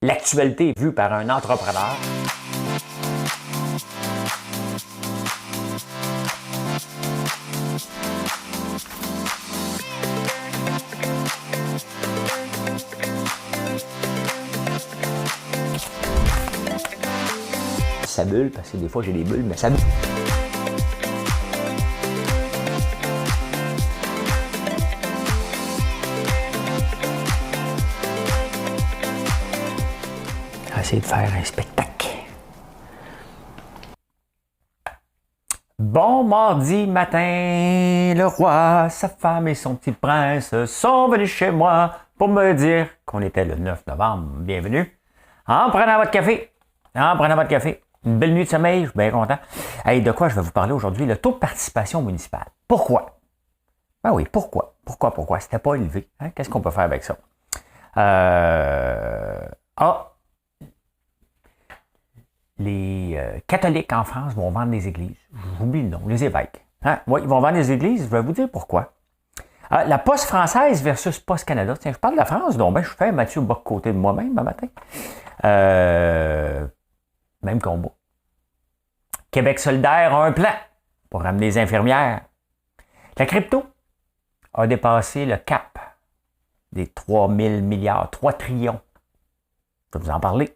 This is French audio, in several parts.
l'actualité vue par un entrepreneur. Ça bulle, parce que des fois j'ai des bulles, mais ça bulle. Essayer de faire un spectacle. Bon mardi matin, le roi, sa femme et son petit prince sont venus chez moi pour me dire qu'on était le 9 novembre. Bienvenue. En prenant votre café. Une belle nuit de sommeil, je suis bien content. Hey, de quoi je vais vous parler aujourd'hui? Le taux de participation municipale. Pourquoi? Ben oui, pourquoi? Pourquoi? C'était pas élevé. Hein? Qu'est-ce qu'on peut faire avec ça? Les catholiques en France vont vendre des églises. J'oublie le nom, les évêques. Hein? Oui, ils vont vendre des églises, je vais vous dire pourquoi. La Poste française versus Poste Canada. Tiens, je parle de la France, donc ben, je fais Mathieu Bock-Côté de moi-même un matin. Même combat. Québec solidaire a un plan pour ramener les infirmières. La crypto a dépassé le cap des 3 000 milliards, 3 trillions. Je vais vous en parler.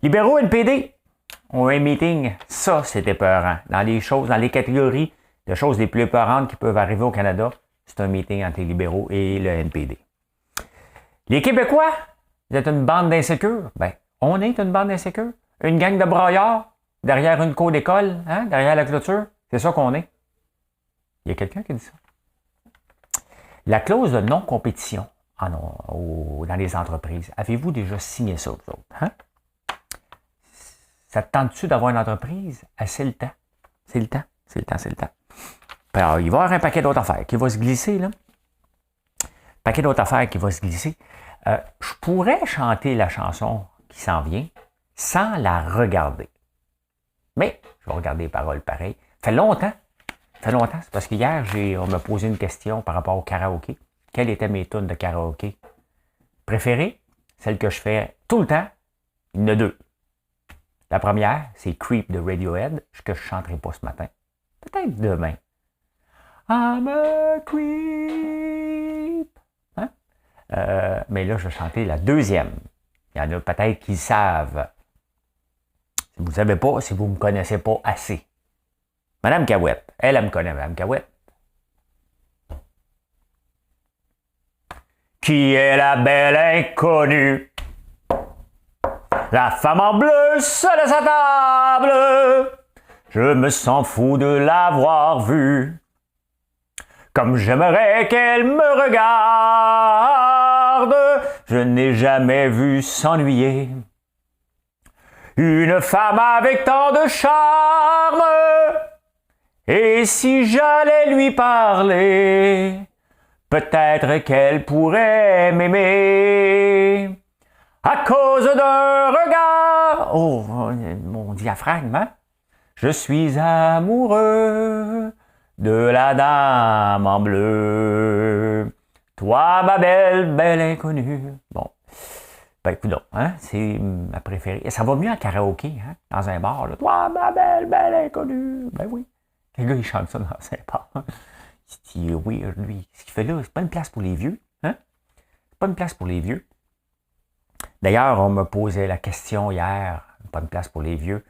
Libéraux et NPD ont un meeting. Ça, c'est épeurant. Dans les catégories de choses les plus épeurantes qui peuvent arriver au Canada, c'est un meeting entre les libéraux et le NPD. Les Québécois, vous êtes une bande d'insécures? Ben, on est une bande d'insécures. Une gang de braillards derrière une cour d'école, hein, derrière la clôture. C'est ça qu'on est. Il y a quelqu'un qui dit ça. La clause de non-compétition dans les entreprises. Avez-vous déjà signé ça, vous autres? Hein? Ça te tente-tu d'avoir une entreprise? C'est le temps. C'est le temps. Alors, il va y avoir un paquet d'autres affaires qui va se glisser, là. Je pourrais chanter la chanson qui s'en vient sans la regarder. Mais je vais regarder les paroles pareil. Ça fait longtemps. C'est parce qu'hier, on m'a posé une question par rapport au karaoké. Quelles étaient mes tunes de karaoké préférées? Celle que je fais tout le temps. Il y en a deux. La première, c'est Creep de Radiohead, que je ne chanterai pas ce matin. Peut-être demain. I'm a creep. Hein? Mais là, je vais chanter la deuxième. Il y en a peut-être qui savent. Si vous ne savez pas, si vous ne me connaissez pas assez. Madame Cahouette. Elle me connaît, Madame Cahouette. Qui est la belle inconnue? La femme en bleu seule à sa table. Je me sens fou de l'avoir vue. Comme j'aimerais qu'elle me regarde. Je n'ai jamais vu s'ennuyer. Une femme avec tant de charme. Et si j'allais lui parler, peut-être qu'elle pourrait m'aimer. À cause d'un regard, oh, mon diaphragme, hein? Je suis amoureux de la dame en bleu. Toi, ma belle, belle inconnue. Bon, ben écoute donc, hein? C'est ma préférée. Et ça va mieux en karaoké, hein? Dans un bar, là. Toi, ma belle, belle inconnue. Ben oui. Le gars, il chante ça dans un bar. Il dit, oui, lui, ce qu'il fait là, c'est pas une place pour les vieux, hein? C'est pas une place pour les vieux. D'ailleurs, on me posait la question hier, pas de place pour les vieux,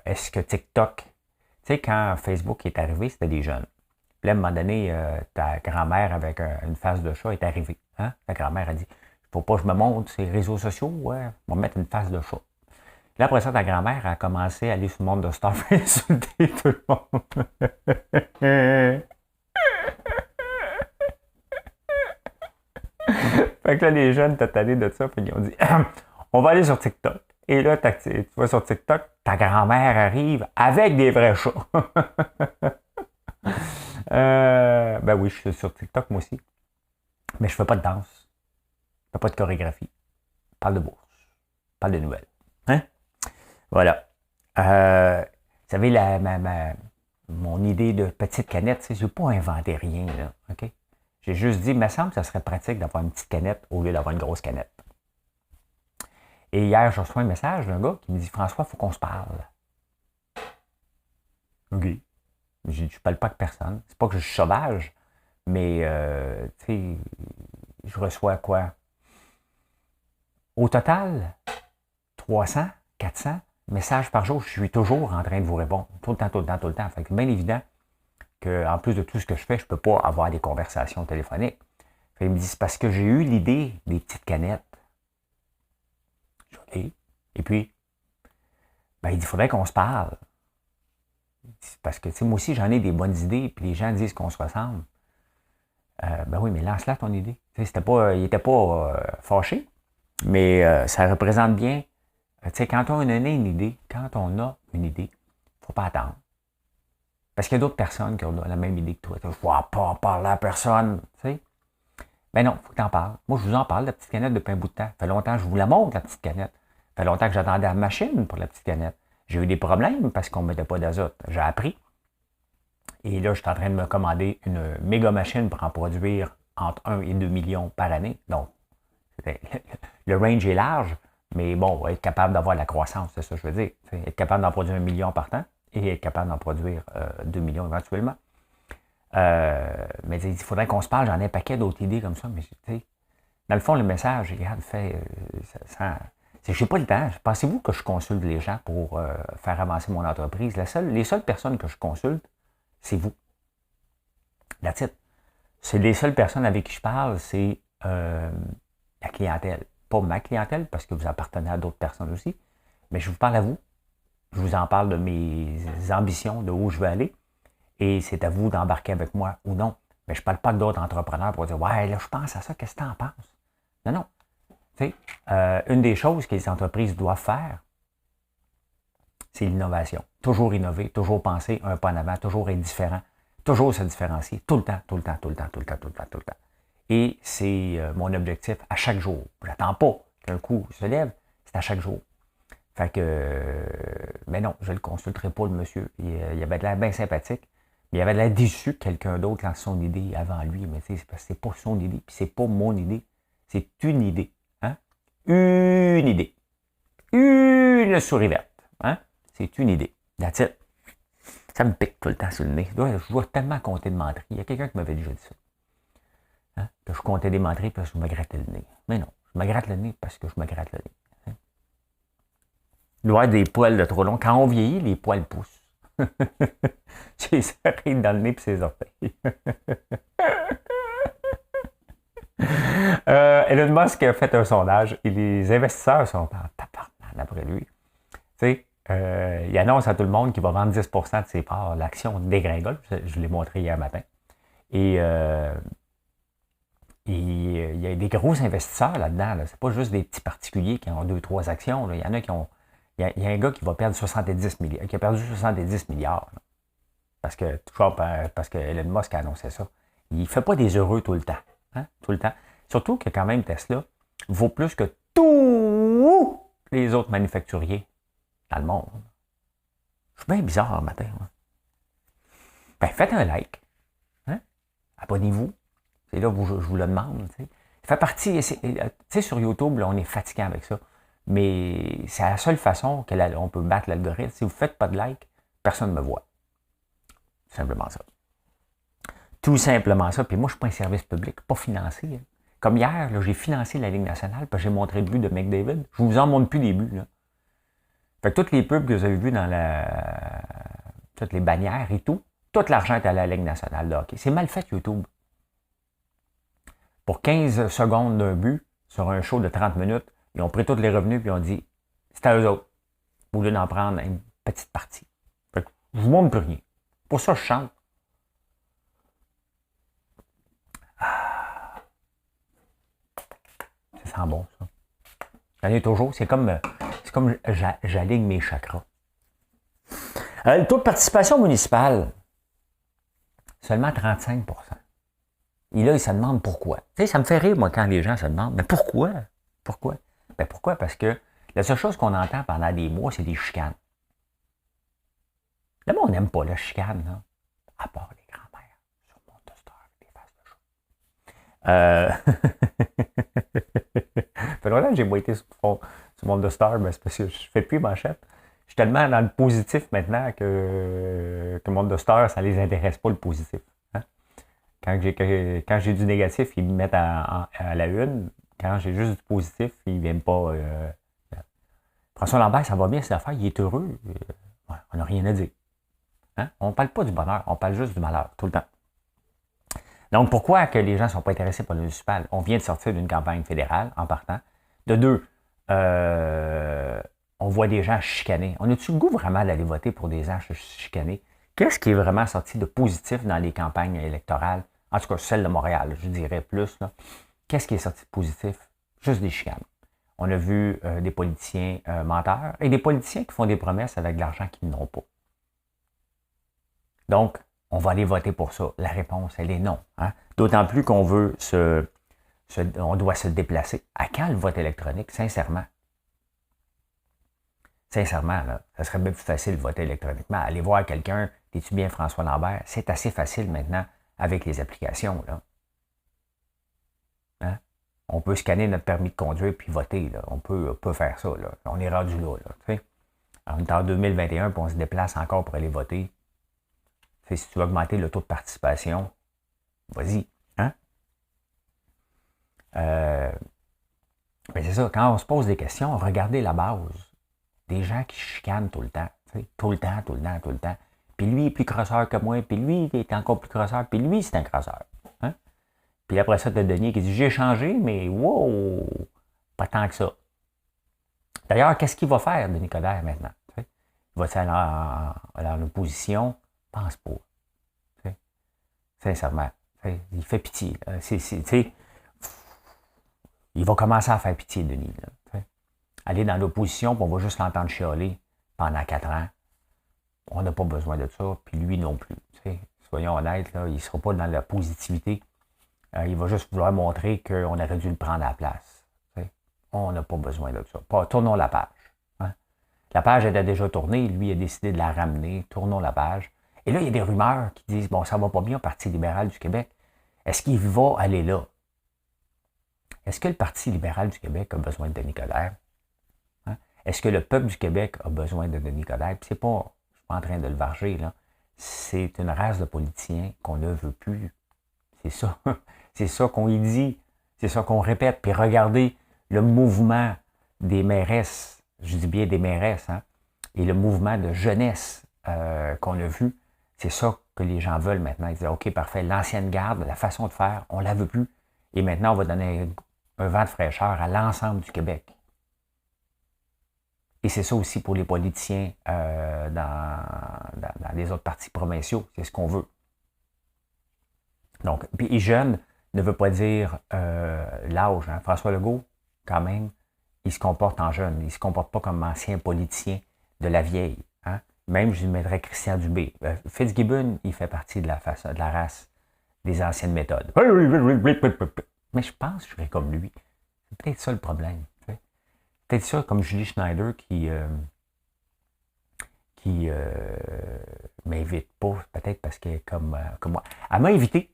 est-ce que TikTok, tu sais, quand Facebook est arrivé, c'était des jeunes. Puis là, à un moment donné, ta grand-mère avec une face de chat est arrivée. Hein? Ta grand-mère a dit, faut pas que je me montre sur les réseaux sociaux, ouais, on va mettre une face de chat. Là, après ça, ta grand-mère a commencé à aller sur le monde de Star et insulter tout le monde. Fait que là, les jeunes t'ont tanné de ça, puis ils ont dit on va aller sur TikTok. Et là, tu vas sur TikTok, ta grand-mère arrive avec des vrais chats. Ben oui, je suis sur TikTok, moi aussi. Mais je fais pas de danse. Je fais pas de chorégraphie. Je parle de bourse. Je parle de nouvelles. Hein? Voilà. Vous savez, mon idée de petite canette, je n'ai pas inventé rien, là. OK? J'ai juste dit, il me semble que ça serait pratique d'avoir une petite canette au lieu d'avoir une grosse canette. Et hier, je reçois un message d'un gars qui me dit « François, il faut qu'on se parle. » OK. Je ne parle pas avec personne. C'est pas que je suis sauvage, mais tu sais, je reçois quoi? Au total, 300, 400 messages par jour. Je suis toujours en train de vous répondre. Tout le temps, tout le temps, tout le temps. Fait que c'est bien évident qu'en plus de tout ce que je fais, je ne peux pas avoir des conversations téléphoniques. Fait il me dit, c'est parce que j'ai eu l'idée des petites canettes. OK. Et puis, ben, il dit, il faudrait qu'on se parle. Parce que, tu sais, moi aussi, j'en ai des bonnes idées, puis les gens disent qu'on se ressemble. Ben oui, mais lance-la ton idée. Tu sais, il n'était pas fâché, mais ça représente bien. Tu sais, quand on a une idée, il ne faut pas attendre. Parce qu'il y a d'autres personnes qui ont la même idée que toi. Je ne vois pas parler à personne. Tu sais. Ben non, il faut que tu en parles. Moi, je vous en parle, la petite canette, depuis un bout de temps. Ça fait longtemps que je vous la montre, la petite canette. Ça fait longtemps que j'attendais la machine pour la petite canette. J'ai eu des problèmes parce qu'on ne mettait pas d'azote. J'ai appris. Et là, je suis en train de me commander une méga machine pour en produire entre 1 et 2 millions par année. Donc, le range est large, mais bon, être capable d'avoir la croissance, c'est ça que je veux dire. Être capable d'en produire 1 million par temps et être capable d'en produire 2 millions éventuellement. Mais il faudrait qu'on se parle, j'en ai un paquet d'autres idées comme ça, mais tu sais, dans le fond, le message, regarde, je n'ai pas le temps. Pensez-vous que je consulte les gens pour faire avancer mon entreprise? Les seules personnes que je consulte, c'est vous. That's it. C'est les seules personnes avec qui je parle, c'est la clientèle. Pas ma clientèle, parce que vous appartenez à d'autres personnes aussi, mais je vous parle à vous. Je vous en parle de mes ambitions, de où je veux aller, et c'est à vous d'embarquer avec moi ou non. Mais je ne parle pas d'autres entrepreneurs pour dire « Ouais, là, je pense à ça, qu'est-ce que tu en penses? » Non, non. Tu sais, une des choses que les entreprises doivent faire, c'est l'innovation. Toujours innover, toujours penser un pas en avant, toujours être différent, toujours se différencier, tout le temps, tout le temps, tout le temps, tout le temps, tout le temps, tout le temps. Et c'est mon objectif à chaque jour. J'attends pas qu'un coup se lève, c'est à chaque jour. Fait que, mais non, je ne le consulterai pas, le monsieur. Il avait de l'air bien sympathique, mais il avait de l'air déçu que quelqu'un d'autre lance son idée avant lui. Mais tu sais, c'est pas son idée, puis c'est pas mon idée. C'est une idée. Hein? Une idée. Une souris verte. Hein? C'est une idée. That's it. Ça me pique tout le temps sur le nez. Je dois tellement compter de menteries. Il y a quelqu'un qui m'avait déjà dit ça. Hein? Que je comptais des menteries parce que je me grattais le nez. Mais non, je me gratte le nez parce que je me gratte le nez. Hein? Il doit y avoir des poils de trop long. Quand on vieillit, les poils poussent. J'ai ses oreilles dans le nez et ses orteils. Elon Musk a fait un sondage et les investisseurs sont en tabarnak après lui. Tu sais, il annonce à tout le monde qu'il va vendre 10% de ses parts. L'action dégringole. Je l'ai montré hier matin. Et il y a des gros investisseurs là-dedans. Là. C'est pas juste des petits particuliers qui ont 2-3 actions. Là. Il y en a qui ont. Il y a un gars qui va perdre 70 milliards, qui a perdu 70 milliards. Là. Parce que Elon Musk a annoncé ça. Il ne fait pas des heureux tout le temps. Hein? Tout le temps. Surtout que quand même Tesla vaut plus que tous les autres manufacturiers dans le monde. Je suis bien bizarre le matin. Hein? Ben, faites un like. Hein? Abonnez-vous. C'est là que je vous le demande. T'sais. Ça fait partie. Tu sais, sur YouTube, là, on est fatiguant avec ça. Mais c'est la seule façon qu'on peut battre l'algorithme. Si vous ne faites pas de like, personne ne me voit. C'est simplement ça. Tout simplement ça. Puis moi, je ne suis pas un service public, pas financé. Hein. Comme hier, là, j'ai financé la Ligue nationale, puis j'ai montré le but de McDavid. Je ne vous en montre plus les buts. Là. Fait que toutes les pubs que vous avez vues dans toutes les bannières et tout l'argent est allé à la Ligue nationale de hockey. C'est mal fait, YouTube. Pour 15 secondes d'un but, sur un show de 30 minutes, ils ont pris tous les revenus et ils ont dit c'est à eux autres. Au lieu d'en prendre une petite partie. Fait que je ne vous montre plus rien. Pour ça, je chante. Ça sent bon, ça. J'en ai toujours. C'est comme j'aligne mes chakras. Le taux de participation municipale, seulement 35%. Et là, ils se demandent pourquoi. Tu sais, ça me fait rire, moi, quand les gens se demandent, mais pourquoi? Pourquoi? Ben pourquoi? Parce que la seule chose qu'on entend pendant des mois, c'est des chicanes. Là, on n'aime pas la chicane, là. À part les grands-mères sur mon toaster avec des faces de chou. Ça fait longtemps que j'ai boité du monde de Star, ben c'est parce que je fais plus manchette. Je suis tellement dans le positif maintenant que le monde de Star, ça les intéresse pas le positif. Hein? Quand j'ai du négatif, ils me mettent à la une. Quand j'ai juste du positif, ils ne viennent pas. François Lambert, ça va bien cette affaire, il est heureux. Ouais, on n'a rien à dire. Hein? On ne parle pas du bonheur, on parle juste du malheur, tout le temps. Donc, pourquoi que les gens ne sont pas intéressés par le municipal? On vient de sortir d'une campagne fédérale en partant. De deux, on voit des gens chicanés. On a-tu le goût vraiment d'aller voter pour des gens chicanés? Qu'est-ce qui est vraiment sorti de positif dans les campagnes électorales? En tout cas, celle de Montréal, je dirais plus. Là. Qu'est-ce qui est sorti de positif? Juste des chicanes. On a vu des politiciens menteurs et des politiciens qui font des promesses avec de l'argent qu'ils n'ont pas. Donc, on va aller voter pour ça. La réponse, elle est non. Hein? D'autant plus qu'on veut on doit se déplacer. À quand le vote électronique, sincèrement? Sincèrement, là, ça serait bien plus facile de voter électroniquement. Aller voir quelqu'un, es-tu bien François Lambert? C'est assez facile maintenant avec les applications. Là. Hein? On peut scanner notre permis de conduire puis voter. Là. On peut faire ça. Là. On est rendu là. On est en 2021 puis on se déplace encore pour aller voter. T'sais, si tu veux augmenter le taux de participation, vas-y. Hein? Mais c'est ça, quand on se pose des questions, regardez la base. Des gens qui chicanent tout le temps. Tout le temps. Puis lui, il est plus crosseur que moi, puis lui, il est encore plus crosseur, puis lui, c'est un crosseur. Hein? Puis après ça, tu as Denis qui dit « J'ai changé, mais wow! Pas tant que ça. » D'ailleurs, qu'est-ce qu'il va faire, Denis Coderre, maintenant? T'sais? Il va-t-il aller en opposition? Je pense pas. T'sais? Sincèrement. T'sais? Il fait pitié. Il va commencer à faire pitié, Denis. Là, aller dans l'opposition, puis on va juste l'entendre chialer pendant 4 ans. On n'a pas besoin de ça, puis lui non plus. T'sais. Soyons honnêtes, là, il ne sera pas dans la positivité. Il va juste vouloir montrer qu'on aurait dû le prendre à la place. T'sais. On n'a pas besoin de ça. Tournons la page. Hein? La page était déjà tournée, lui a décidé de la ramener. Tournons la page. Et là, il y a des rumeurs qui disent, bon, ça va pas bien au Parti libéral du Québec. Est-ce qu'il va aller là? Est-ce que le Parti libéral du Québec a besoin de Denis Coderre? Hein? Est-ce que le peuple du Québec a besoin de Denis Coderre? Je ne suis pas en train de le varger, là. C'est une race de politiciens qu'on ne veut plus. C'est ça. C'est ça qu'on y dit. C'est ça qu'on répète. Puis regardez le mouvement des mairesses, je dis bien des mairesses, hein, et le mouvement de jeunesse qu'on a vu. C'est ça que les gens veulent maintenant. Ils disent, OK, parfait, l'ancienne garde, la façon de faire, on ne la veut plus. Et maintenant, on va donner un vent de fraîcheur à l'ensemble du Québec. Et c'est ça aussi pour les politiciens dans les autres partis provinciaux. C'est ce qu'on veut. Donc, puis jeune ne veut pas dire l'âge. Hein. François Legault, quand même, il se comporte en jeune. Il ne se comporte pas comme ancien politicien de la vieille. Hein. Même, je lui mettrais Christian Dubé. Fitzgibbon, il fait partie de la race des anciennes méthodes. Mais je pense que je serais comme lui. C'est peut-être ça le problème. C'est peut-être ça, comme Julie Schneider, qui m'invite pas, peut-être parce qu'elle est comme moi. Elle m'a invité.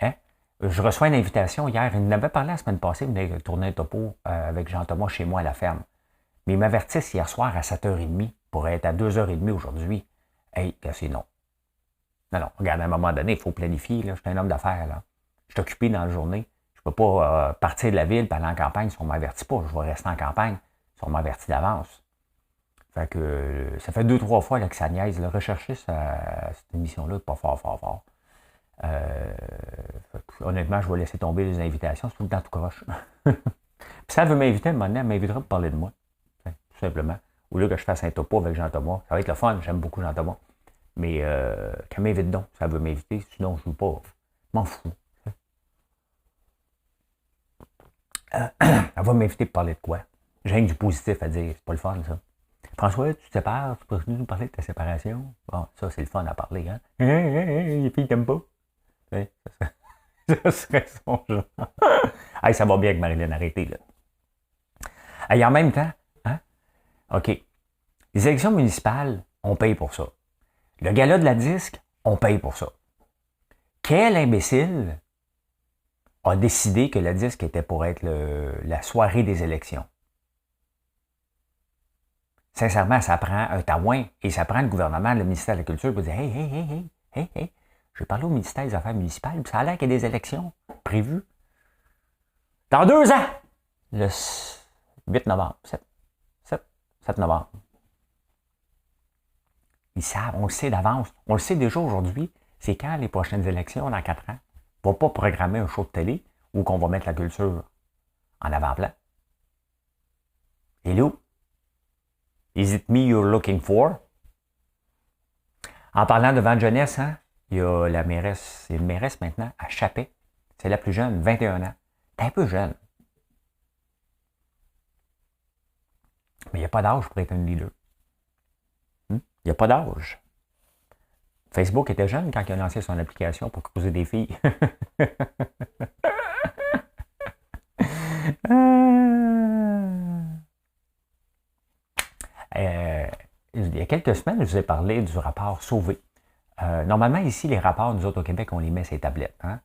Hein? Je reçois une invitation hier. Il m'avait parlé la semaine passée, il venait tourner un topo avec Jean-Thomas chez moi à la ferme. Mais il m'avertissent hier soir à 7h30 pour être à 2h30 aujourd'hui. Hey, c'est non. Non, regarde, à un moment donné, il faut planifier. Là. Je suis un homme d'affaires. Là. Je suis occupé dans la journée. Je ne peux pas partir de la ville et aller en campagne si on ne m'avertit pas. Je vais rester en campagne si on m'avertit d'avance. Fait que ça fait 2-3 fois là, que ça niaise. Là. Rechercher cette émission-là, pas fort. Honnêtement, je vais laisser tomber les invitations. C'est tout le temps tout croche. Puis si elle veut m'inviter, à un moment donné, elle m'invitera pour parler de moi. Tout simplement. Au lieu que je fasse un topo avec Jean-Thomas. Ça va être le fun. J'aime beaucoup Jean-Thomas. Mais qu'elle m'invite donc, si elle veut m'inviter. Sinon, je ne veux pas. Je m'en fous. Elle va m'inviter pour parler de quoi? J'ai rien que du positif à dire. C'est pas le fun, ça. François, tu te sépares, tu peux nous parler de ta séparation? Bon, ça, c'est le fun à parler, hein? Les filles t'aiment pas? Ça serait son genre. Hey, ça va bien avec Marilyn, arrêtez, là. Et en même temps, hein? OK. Les élections municipales, on paye pour ça. Le gala de la disque, on paye pour ça. Quel imbécile a décidé que la disque était pour être la soirée des élections? Sincèrement, ça prend un taouin et ça prend le gouvernement, le ministère de la Culture pour dire hey, j'ai parlé au ministère des Affaires municipales, puis ça a l'air qu'il y a des élections prévues. Dans 2 ans! Le 8 novembre. 7 novembre. Ils savent, on le sait d'avance. On le sait déjà aujourd'hui. C'est quand les prochaines élections, dans 4 ans? On ne va pas programmer un show de télé où qu'on va mettre la culture en avant-plan. Hello? Is it me you're looking for? En parlant de vente jeunesse, hein, il y a la mairesse, c'est une mairesse maintenant, à Chapet. C'est la plus jeune, 21 ans. T'es un peu jeune. Mais il n'y a pas d'âge pour être un leader. Il n'y a pas d'âge. Facebook était jeune quand il a lancé son application pour creuser des filles. Il y a quelques semaines, je vous ai parlé du rapport Sauvé. Normalement, ici, les rapports, nous autres au Québec, on les met sur les tablettes. Hein?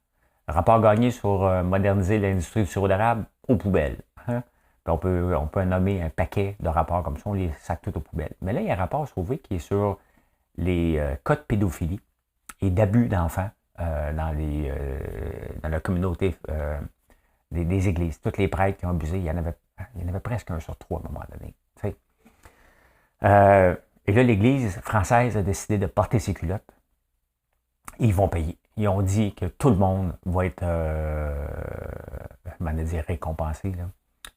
Rapport gagné sur moderniser l'industrie du sirop d'érable aux poubelles. Hein? Puis on peut nommer un paquet de rapports comme ça, on les sac tout aux poubelles. Mais là, il y a un rapport Sauvé qui est sur les cas de pédophilie et d'abus d'enfants dans la communauté des églises. Toutes les prêtres qui ont abusé, il y en avait presque 1 sur 3 à un moment donné. Et là, l'Église française a décidé de porter ses culottes. Ils vont payer. Ils ont dit que tout le monde va être récompensé. Là.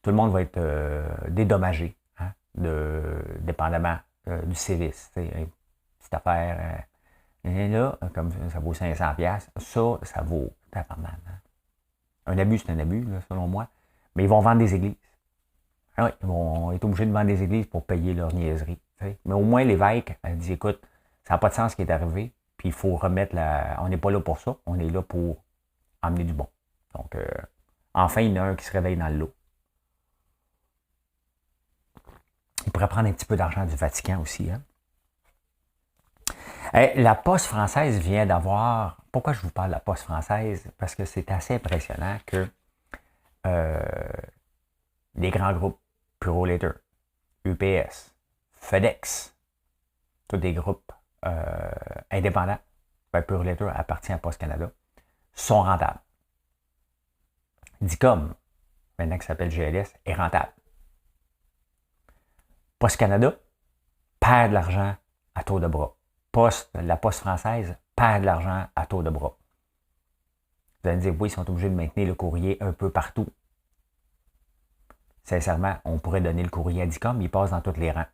Tout le monde va être dédommagé, hein, dépendamment du sévice. Une petite affaire. Et là, comme ça vaut 500$, ça vaut tabarnak. Hein. Un abus, c'est un abus, là, selon moi. Mais ils vont vendre des églises. Ah oui, ils vont être obligés de vendre des églises pour payer leur niaiserie. T'sais. Mais au moins, l'évêque, elle dit, écoute, ça n'a pas de sens ce qui est arrivé, puis il faut remettre on n'est pas là pour ça, on est là pour emmener du bon. Donc, enfin, il y en a un qui se réveille dans le lot. Il pourrait prendre un petit peu d'argent du Vatican aussi. Hein? La Poste française vient d'avoir... Pourquoi je vous parle de la Poste française? Parce que c'est assez impressionnant que les grands groupes, Purolator, UPS, FedEx, tous des groupes indépendants, Purolator appartient à Poste Canada, sont rentables. Dicom, maintenant qui s'appelle GLS, est rentable. Poste Canada perd de l'argent à tour de bras. La Poste française perd de l'argent à tour de bras. Vous allez me dire, oui, ils sont obligés de maintenir le courrier un peu partout. Sincèrement, on pourrait donner le courrier à Dicom, il passe dans tous les rangs.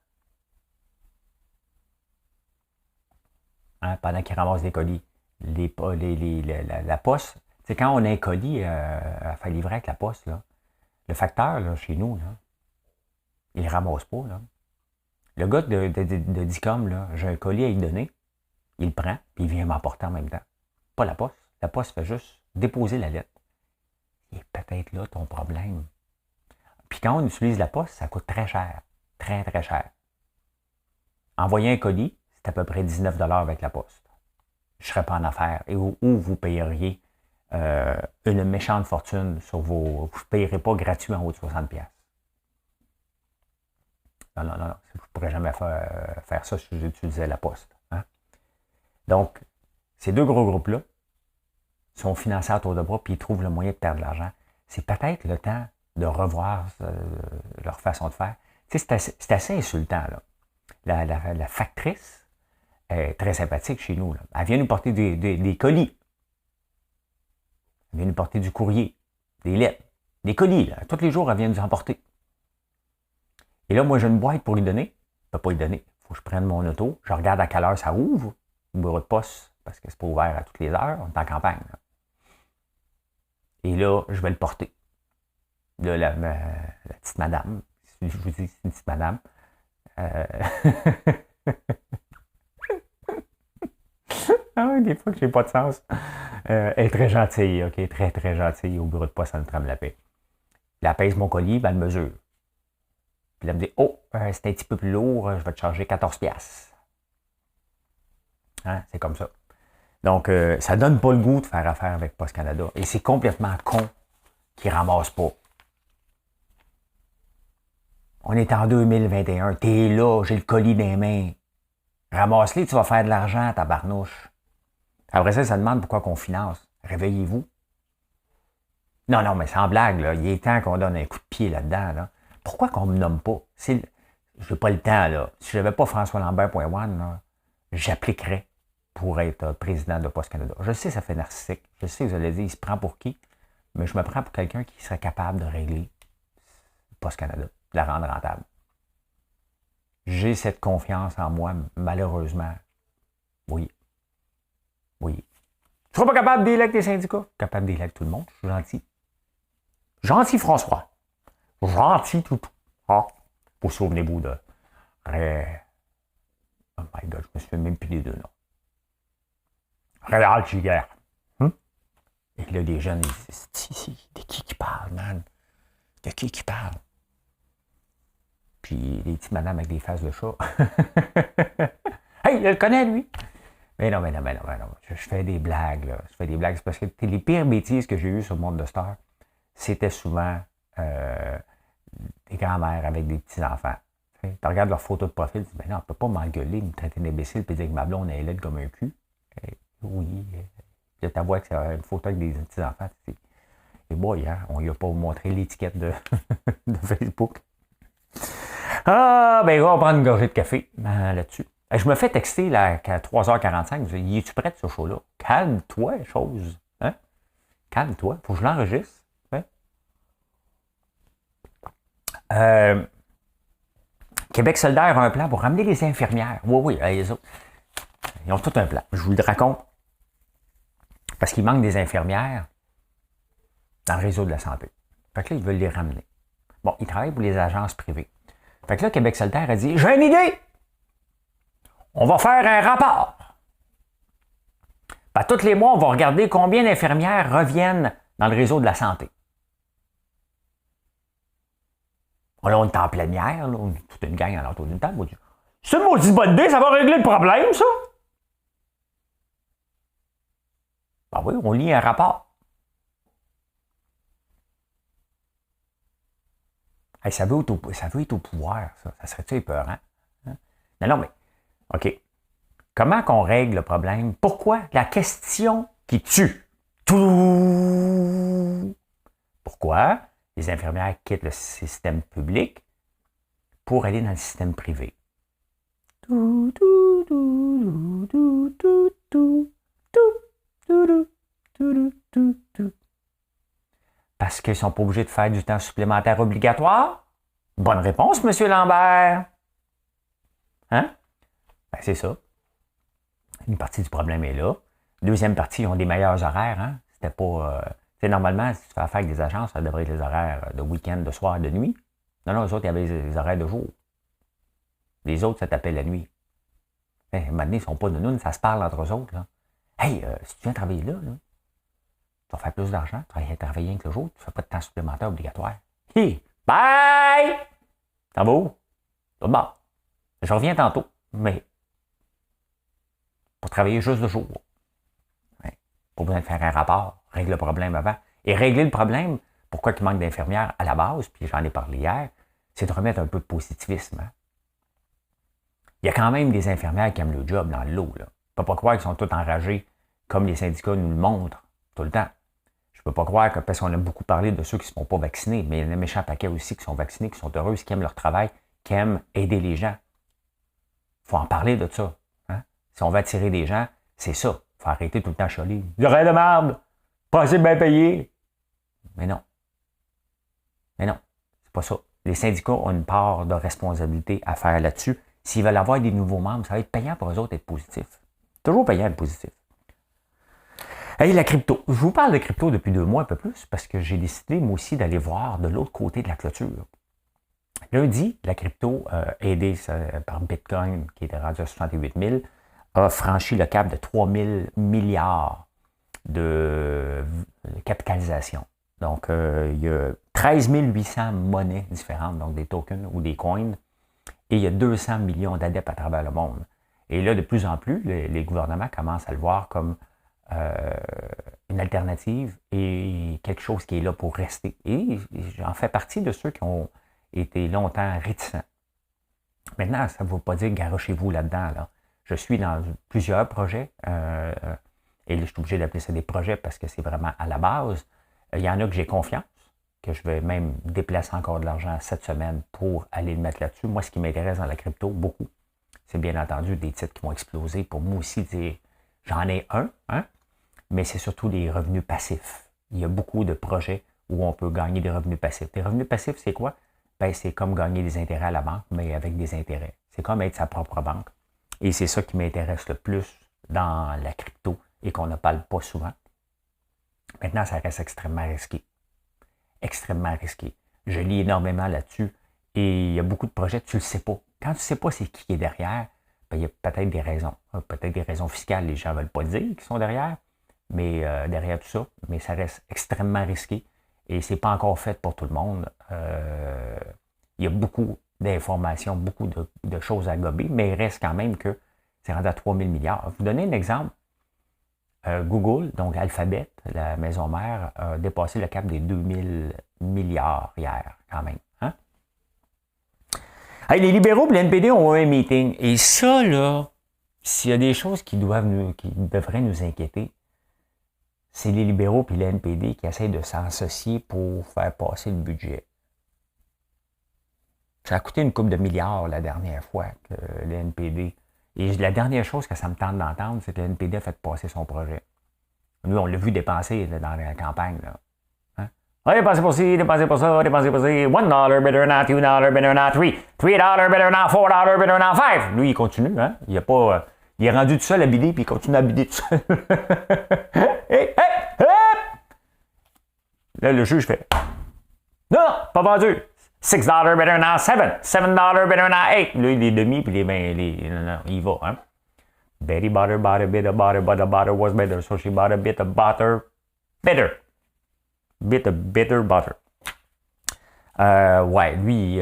Hein, pendant qu'ils ramassent des colis. La Poste, c'est quand on a un colis à faire livrer avec la Poste, là, le facteur, là, chez nous, là, il ne ramasse pas. Là. Le gars de Dicom, là, j'ai un colis à lui donner, il le prend, puis il vient m'emporter en même temps. Pas la Poste. La Poste fait juste déposer la lettre. Et peut-être là ton problème. Puis quand on utilise la Poste, ça coûte très cher. Très, très cher. Envoyer un colis, c'est à peu près 19$ avec la Poste. Je ne serais pas en affaires. Et où vous payeriez une méchante fortune sur vos... Vous ne payerez pas gratuit en haut de 60$. Non. Je ne pourrais jamais faire ça si j'utilisais la Poste. Hein? Donc, ces deux gros groupes-là sont financés à tour de bras puis ils trouvent le moyen de perdre de l'argent. C'est peut-être le temps de revoir leur façon de faire. Tu sais, c'est assez insultant. Là. La factrice est très sympathique chez nous. Là. Elle vient nous porter des colis. Elle vient nous porter du courrier, des lettres, des colis. Là. Tous les jours, elle vient nous emporter. Et là, moi, j'ai une boîte pour lui donner. Je ne peux pas lui donner. Il faut que je prenne mon auto. Je regarde à quelle heure ça ouvre. Le bureau de poste, parce que c'est pas ouvert à toutes les heures. On est en campagne. Là. Et là, je vais le porter. Là, la petite madame. Je vous dis, c'est une petite madame. Des fois que j'ai pas de sens. Elle est très gentille, OK? Très, très gentille. Au bureau de poste, elle me trame la paix. Elle pèse mon colis, elle le mesure. Puis elle me dit, c'est un petit peu plus lourd, je vais te charger 14$. Hein? C'est comme ça. Donc, ça donne pas le goût de faire affaire avec Poste Canada. Et c'est complètement con qu'ils ne ramassent pas. On est en 2021. T'es là, j'ai le colis dans les mains. Ramasse-les, tu vas faire de l'argent, tabarnouche. Après ça, ça demande pourquoi qu'on finance. Réveillez-vous. Non, non, mais sans blague, là, il est temps qu'on donne un coup de pied là-dedans. Là. Pourquoi qu'on ne me nomme pas? Je n'ai pas le temps, là. Si je n'avais pas François Lambert.one, j'appliquerais pour être président de Post Canada. Je sais, ça fait narcissique. Je sais que vous allez dire, il se prend pour qui? Mais je me prends pour quelqu'un qui serait capable de régler Post Canada, de la rendre rentable. J'ai cette confiance en moi, malheureusement. Oui. Oui. Tu ne seras pas capable d'électer les syndicats? Capable d'électer tout le monde, je suis gentil. Gentil François. Gentil toutou. Ah, vous souvenez-vous de... Oh my God, je me souviens même plus des deux noms. Réal Giguère. Et là, les jeunes, ils disent, de qui parle, man? De qui parle? Puis les petites madames avec des faces de chat. Hey, je le connais, lui! Mais non. Je fais des blagues, là. Je fais des blagues. C'est parce que les pires bêtises que j'ai eues sur le monde de Star, c'était souvent des grands-mères avec des petits-enfants. Tu regardes leur photo de profil, tu dis, ben non, on ne peut pas m'engueuler, me traiter d'imbécile et dire que ma blonde est laide comme un cul. Oui. Je t'avoue que c'est une photo avec des petits-enfants. Et boy, hein, on lui a pas montré l'étiquette de, de Facebook. Ah, ben, on va prendre une gorgée de café là-dessus. Je me fais texter là, à 3h45. Je dis, y es-tu prêt, ce show-là? Calme-toi, chose. Hein? Calme-toi. Faut que je l'enregistre. Hein? Québec solidaire a un plan pour ramener les infirmières. Oui, les autres. Ils ont tout un plan. Je vous le raconte. Parce qu'il manque des infirmières dans le réseau de la santé. Fait que là, ils veulent les ramener. Bon, ils travaillent pour les agences privées. Fait que là, Québec solidaire a dit, j'ai une idée! On va faire un rapport. Tous les mois, on va regarder combien d'infirmières reviennent dans le réseau de la santé. Là, on est en plénière, là, on est toute une gang à l'entour d'une table. On dit, c'est une maudite bonne idée, ça va régler le problème, ça? Ben oui, on lit un rapport. Hey, ça veut être au pouvoir, ça. Ça serait-tu épeurant? Hein? Non, mais, OK. Comment qu'on règle le problème? Pourquoi? La question qui tue. Tout. Pourquoi les infirmières quittent le système public pour aller dans le système privé? Parce qu'ils ne sont pas obligés de faire du temps supplémentaire obligatoire? Bonne réponse, M. Lambert. Hein? Ben, c'est ça. Une partie du problème est là. Deuxième partie, ils ont des meilleurs horaires. Hein? C'était pas... normalement, si tu fais affaire avec des agences, ça devrait être les horaires de week-end, de soir, de nuit. Non, les autres, il y avait les horaires de jour. Les autres, ça t'appelle la nuit. À un moment donné, ils ne sont pas de nous, ça se parle entre eux autres. Là. Hey, si tu viens travailler là, tu vas faire plus d'argent, tu vas travailler avec le jour, tu ne fais pas de temps supplémentaire obligatoire. Hey, bye! T'en vas où? Bon, je reviens tantôt, mais pour travailler juste le jour. Ouais. Pas besoin de faire un rapport, règle le problème avant. Et régler le problème, pourquoi il manque d'infirmières à la base, puis j'en ai parlé hier, c'est de remettre un peu de positivisme. Hein? Il y a quand même des infirmières qui aiment le job dans le lot. Là. Je ne peux pas croire qu'ils sont tous enragés, comme les syndicats nous le montrent tout le temps. Je ne peux pas croire que, parce qu'on a beaucoup parlé de ceux qui ne se font pas vacciner, mais il y a un méchant paquet aussi qui sont vaccinés, qui sont heureux, qui aiment leur travail, qui aiment aider les gens. Il faut en parler de ça. Hein? Si on veut attirer des gens, c'est ça. Il faut arrêter tout le temps chialer. J'aurais de merde! Pas assez bien payé! Mais non. C'est pas ça. Les syndicats ont une part de responsabilité à faire là-dessus. S'ils veulent avoir des nouveaux membres, ça va être payant pour eux autres d'être positif. Toujours payant d'être positif. Hey, la crypto. Je vous parle de crypto depuis 2 mois, un peu plus, parce que j'ai décidé, moi aussi, d'aller voir de l'autre côté de la clôture. Lundi, la crypto, aidée par Bitcoin, qui était rendu à 68 000, a franchi le cap de 3 000 milliards de capitalisation. Donc, il y a 13 800 monnaies différentes, donc des tokens ou des coins, et il y a 200 millions d'adeptes à travers le monde. Et là, de plus en plus, les gouvernements commencent à le voir comme une alternative et quelque chose qui est là pour rester. Et j'en fais partie de ceux qui ont été longtemps réticent. Maintenant, ça ne veut pas dire garochez-vous là-dedans. Là. Je suis dans plusieurs projets, et je suis obligé d'appeler ça des projets parce que c'est vraiment à la base. Il y en a que j'ai confiance, que je vais même déplacer encore de l'argent cette semaine pour aller le mettre là-dessus. Moi, ce qui m'intéresse dans la crypto, beaucoup, c'est bien entendu des titres qui vont exploser. Pour moi aussi, dire j'en ai un, hein, mais c'est surtout les revenus passifs. Il y a beaucoup de projets où on peut gagner des revenus passifs. Les revenus passifs, c'est quoi? Ben, c'est comme gagner des intérêts à la banque, mais avec des intérêts. C'est comme être sa propre banque. Et c'est ça qui m'intéresse le plus dans la crypto et qu'on ne parle pas souvent. Maintenant, ça reste extrêmement risqué. Extrêmement risqué. Je lis énormément là-dessus et il y a beaucoup de projets, tu ne le sais pas. Quand tu ne sais pas c'est qui est derrière, ben, il y a peut-être des raisons. Peut-être des raisons fiscales, les gens ne veulent pas le dire qu'ils sont derrière, mais derrière tout ça, mais ça reste extrêmement risqué et ce n'est pas encore fait pour tout le monde. Il y a beaucoup d'informations, beaucoup de choses à gober, mais il reste quand même que c'est rendu à 3 000 milliards. Je vais vous donner un exemple. Google, donc Alphabet, la maison mère, a dépassé le cap des 2 000 milliards hier, quand même. Hein? Hey, les libéraux et l'NPD ont un meeting. Et ça, là, s'il y a des choses qui devraient nous inquiéter, c'est les libéraux et l'NPD qui essayent de s'associer pour faire passer le budget. Ça a coûté une couple de milliards la dernière fois que le NPD. Et la dernière chose que ça me tente d'entendre, c'est que le NPD a fait passer son projet. Nous, on l'a vu dépenser là, dans la campagne. Là. Hein? Ah, dépenser pour ci, dépenser pour ça, dépenser pour ça. $1 better than $2 better than $3. $3 better than $4 better than $5. Lui, il continue. Hein? Il est rendu tout seul à bider, puis il continue à bider tout seul. Hey, hey, hey! Là, le juge fait non, pas vendu. $6 better than $7. $7 better than $8. Là, les demi, puis non, il va. Hein? Betty bought a bit of butter, but the butter was better. So she bought a bit of butter, bitter. Bit of bitter butter. Ouais, lui,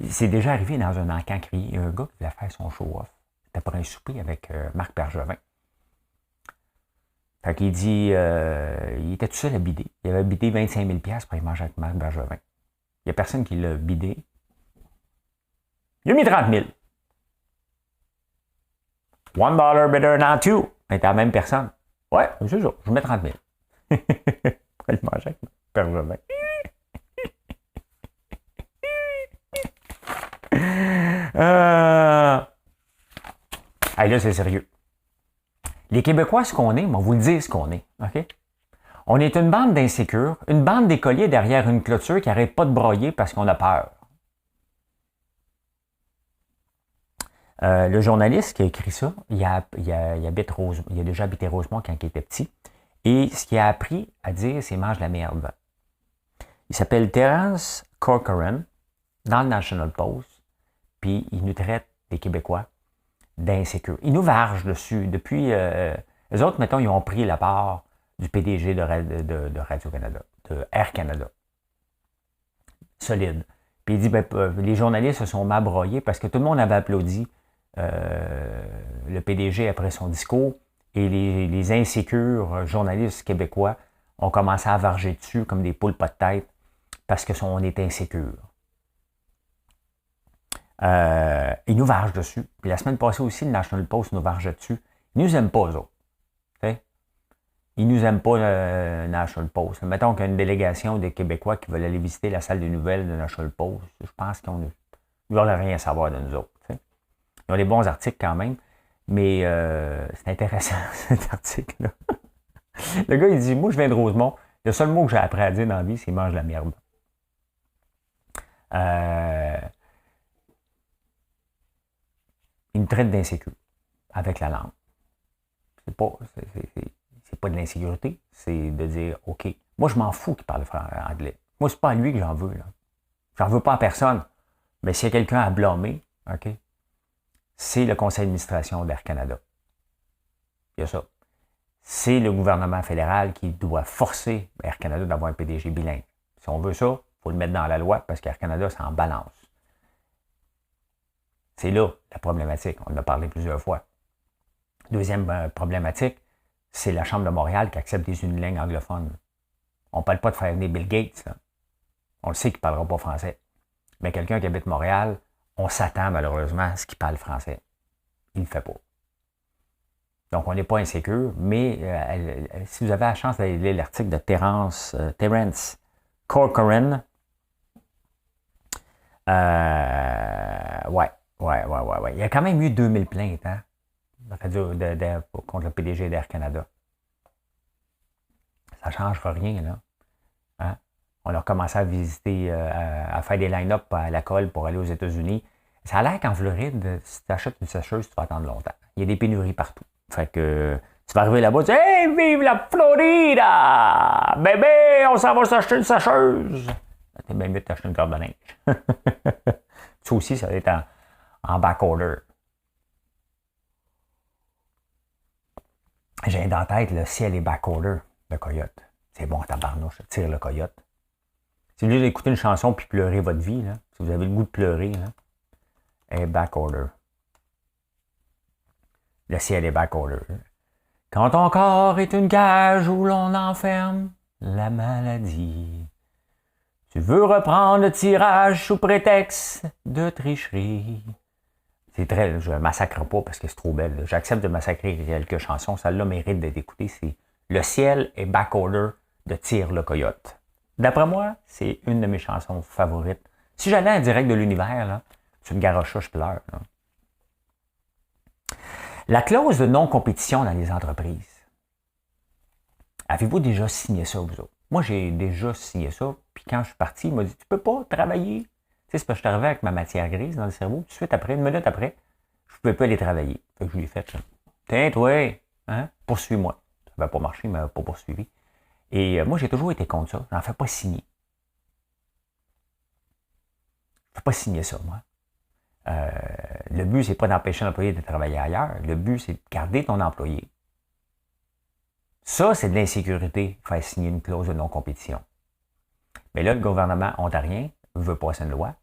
c'est déjà arrivé dans un encan crié. Un gars qui voulait faire son show-off. C'était pour un souper avec Marc Bergevin. Fait qu'il dit, il était tout seul à bider. Il avait bidé 25 000 $ pour aller manger avec Marc Bergevin. Il n'y a personne qui l'a bidé. Il a mis 30 000. $1 better than $2. Mais t'es la même personne. Ouais, c'est ça. Je mets 30 000. Pour aller manger avec Bergevin. Hey, là, c'est sérieux. Les Québécois, ce qu'on est, on va vous le dire ce qu'on est. OK? On est une bande d'insécures, une bande d'écoliers derrière une clôture qui n'arrête pas de broyer parce qu'on a peur. Le journaliste qui a écrit ça, il a déjà habité Rosemont quand il était petit. Et ce qu'il a appris à dire, c'est « mange la merde ». Il s'appelle Terence Corcoran, dans le National Post, puis il nous traite, les Québécois, d'insécures. Il nous varge dessus. Depuis, les autres, mettons, ils ont pris la part du PDG de Radio-Canada, de Air Canada. Solide. Puis il dit, les journalistes se sont mal broyés parce que tout le monde avait applaudi le PDG après son discours et les insécures journalistes québécois ont commencé à varger dessus comme des poules pas de tête parce qu'on est insécure. Ils nous vargent dessus. Puis la semaine passée aussi, le National Post nous varge dessus. Ils nous aiment pas, eux autres. T'sais? Ils nous aiment pas, le National Post. Mettons qu'il y a une délégation des Québécois qui veulent aller visiter la salle des nouvelles de National Post. Je pense qu'ils ne veulent rien savoir de nous autres. T'sais? Ils ont des bons articles quand même, mais c'est intéressant, cet article-là. Le gars, il dit, moi, je viens de Rosemont. Le seul mot que j'ai appris à dire dans la vie, c'est « mange la merde ». Il me traite d'insécure avec la langue. C'est pas de l'insécurité, c'est de dire « OK, moi, je m'en fous qu'il parle anglais. Moi, c'est pas à lui que j'en veux. Là. J'en veux pas à personne. Mais s'il y a quelqu'un à blâmer, OK, c'est le conseil d'administration d'Air Canada. Il y a ça. C'est le gouvernement fédéral qui doit forcer Air Canada d'avoir un PDG bilingue. Si on veut ça, il faut le mettre dans la loi parce qu'Air Canada, c'est en balance. C'est là la problématique. On en a parlé plusieurs fois. Deuxième problématique, c'est la Chambre de Montréal qui accepte des unilingues anglophones. On ne parle pas de faire venir Bill Gates. Là. On le sait qu'il ne parlera pas français. Mais quelqu'un qui habite Montréal, on s'attend malheureusement à ce qu'il parle français. Il ne le fait pas. Donc, on n'est pas insécure, mais si vous avez la chance d'aller lire l'article de Terence Corcoran, ouais. Il y a quand même eu 2000 plaintes, hein, contre le PDG d'Air Canada. Ça ne changera rien, là. Hein? On a commencé à visiter, à faire des line-up à la colle pour aller aux États-Unis. Ça a l'air qu'en Floride, si tu achètes une sécheuse, tu vas attendre longtemps. Il y a des pénuries partout. Fait que tu vas arriver là-bas, tu dis « Hey, vive la Florida! Bébé, on s'en va s'acheter une sécheuse! » T'es bien mieux de t'acheter une corde de linge. Ça aussi, ça va être en back-order. J'ai dans la tête, le ciel est back-order, le coyote. C'est bon, tabarnouche, tire le coyote. Si vous voulez écouter une chanson puis pleurer votre vie, là, si vous avez le goût de pleurer, là, est back-order. Le ciel est back-order. Quand ton corps est une cage où l'on enferme la maladie, tu veux reprendre le tirage sous prétexte de tricherie. C'est très... Je ne massacre pas parce que c'est trop belle. J'accepte de massacrer quelques chansons. Celle-là mérite d'être écoutée. C'est Le ciel est back-order de Tire le coyote. D'après moi, c'est une de mes chansons favorites. Si j'allais en direct de l'univers, là, c'est une garocha, je pleure. Là. La clause de non-compétition dans les entreprises. Avez-vous déjà signé ça, vous autres? Moi, j'ai déjà signé ça. Puis quand je suis parti, il m'a dit, tu peux pas travailler. Tu sais, c'est parce que je suis arrivé avec ma matière grise dans le cerveau. Tout de suite après, une minute après, je ne pouvais pas aller travailler. Fait que je lui ai fait ça. Tiens, toi, hein, poursuis-moi. Ça n'avait pas marché, il ne m'avait pas poursuivi. Et moi, j'ai toujours été contre ça. Je n'en fais pas signer. Je ne fais pas signer ça, moi. Le but, c'est pas d'empêcher l'employé de travailler ailleurs. Le but, c'est de garder ton employé. Ça, c'est de l'insécurité, faire signer une clause de non-compétition. Mais là, le gouvernement ontarien veut passer une loi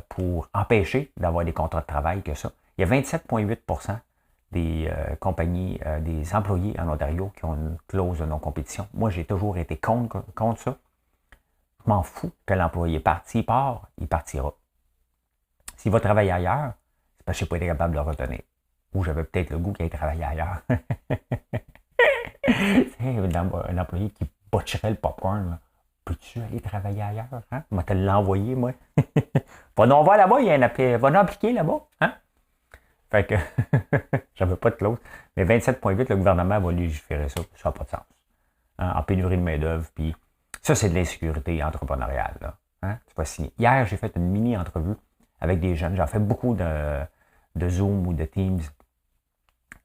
pour empêcher d'avoir des contrats de travail que ça. Il y a 27,8% des compagnies, des employés en Ontario qui ont une clause de non-compétition. Moi, j'ai toujours été contre ça. Je m'en fous que l'employé parte. S'il part, il partira. S'il va travailler ailleurs, c'est parce que je n'ai pas été capable de le retenir. Ou j'avais peut-être le goût qu'il aille travailler ailleurs. Un employé qui botcherait le popcorn. Peux-tu aller travailler ailleurs? Hein? Moi, te l'envoyer, moi. Va donc voir là-bas, il y a va nous appliquer là-bas. Hein? Fait que j'avais pas de clause. Mais 27,8, le gouvernement va légiférer ça. Ça n'a pas de sens. Hein? En pénurie de main-d'œuvre. Puis ça, c'est de l'insécurité entrepreneuriale. Là. Hein? Tu vas signer. Hier, j'ai fait une mini-entrevue avec des jeunes. J'en fais beaucoup de Zoom ou de Teams.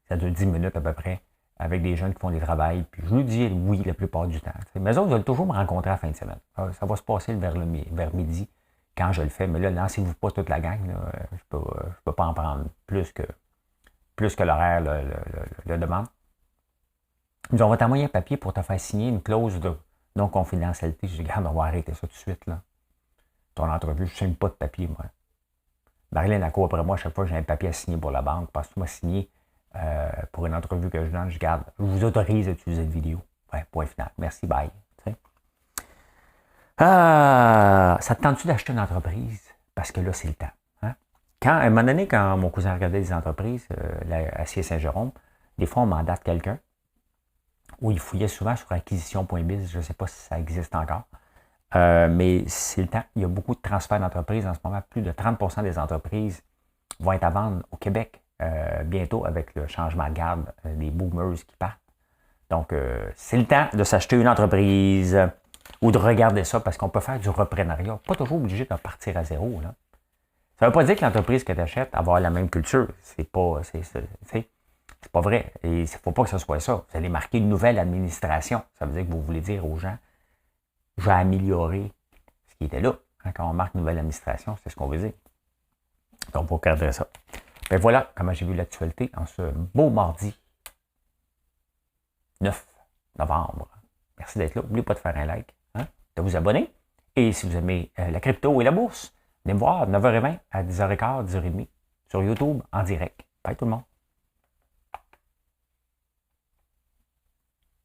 Ça dure 10 minutes à peu près. Avec des jeunes qui font des travails. Puis je lui dis oui la plupart du temps. T'sais. Mais eux autres veulent toujours me rencontrer à la fin de semaine. Ça va se passer vers midi quand je le fais. Mais là, lancez-vous pas toute la gang. Là. Je peux pas en prendre plus que l'horaire le demande. Ils me disent, on va t'envoyer un papier pour te faire signer une clause de non-confidentialité. Je dis, regarde, on va arrêter ça tout de suite. Là. Ton entrevue, je ne signe pas de papier, moi. Marilyn a couru après moi à chaque fois que j'ai un papier à signer pour la banque. Parce que tu m'as signé pour une entrevue que je donne, je garde. Je vous autorise à utiliser une vidéo. Ouais, point final. Merci, bye. Ça te tente-tu d'acheter une entreprise? Parce que là, c'est le temps. Hein? À un moment donné, quand mon cousin regardait des entreprises à Sier-Saint-Jérôme, des fois, on mandate quelqu'un où il fouillait souvent sur acquisition.biz. Je ne sais pas si ça existe encore. Mais c'est le temps. Il y a beaucoup de transferts d'entreprises en ce moment. Plus de 30% des entreprises vont être à vendre au Québec bientôt avec le changement de garde des boomers qui partent. Donc, c'est le temps de s'acheter une entreprise ou de regarder ça parce qu'on peut faire du reprenariat. Pas toujours obligé de partir à zéro. Là. Ça ne veut pas dire que l'entreprise que tu achètes va avoir la même culture. C'est pas vrai. Et il ne faut pas que ce soit ça. Vous allez marquer une nouvelle administration. Ça veut dire que vous voulez dire aux gens, je vais améliorer ce qui était là. Hein, quand on marque nouvelle administration, c'est ce qu'on veut dire. Donc, pour regarder ça. Ben voilà comment j'ai vu l'actualité en ce beau mardi 9 novembre. Merci d'être là. N'oubliez pas de faire un like, hein, de vous abonner. Et si vous aimez la crypto et la bourse, venez me voir 9h20 à 10h15, 10h30 sur YouTube en direct. Bye tout le monde.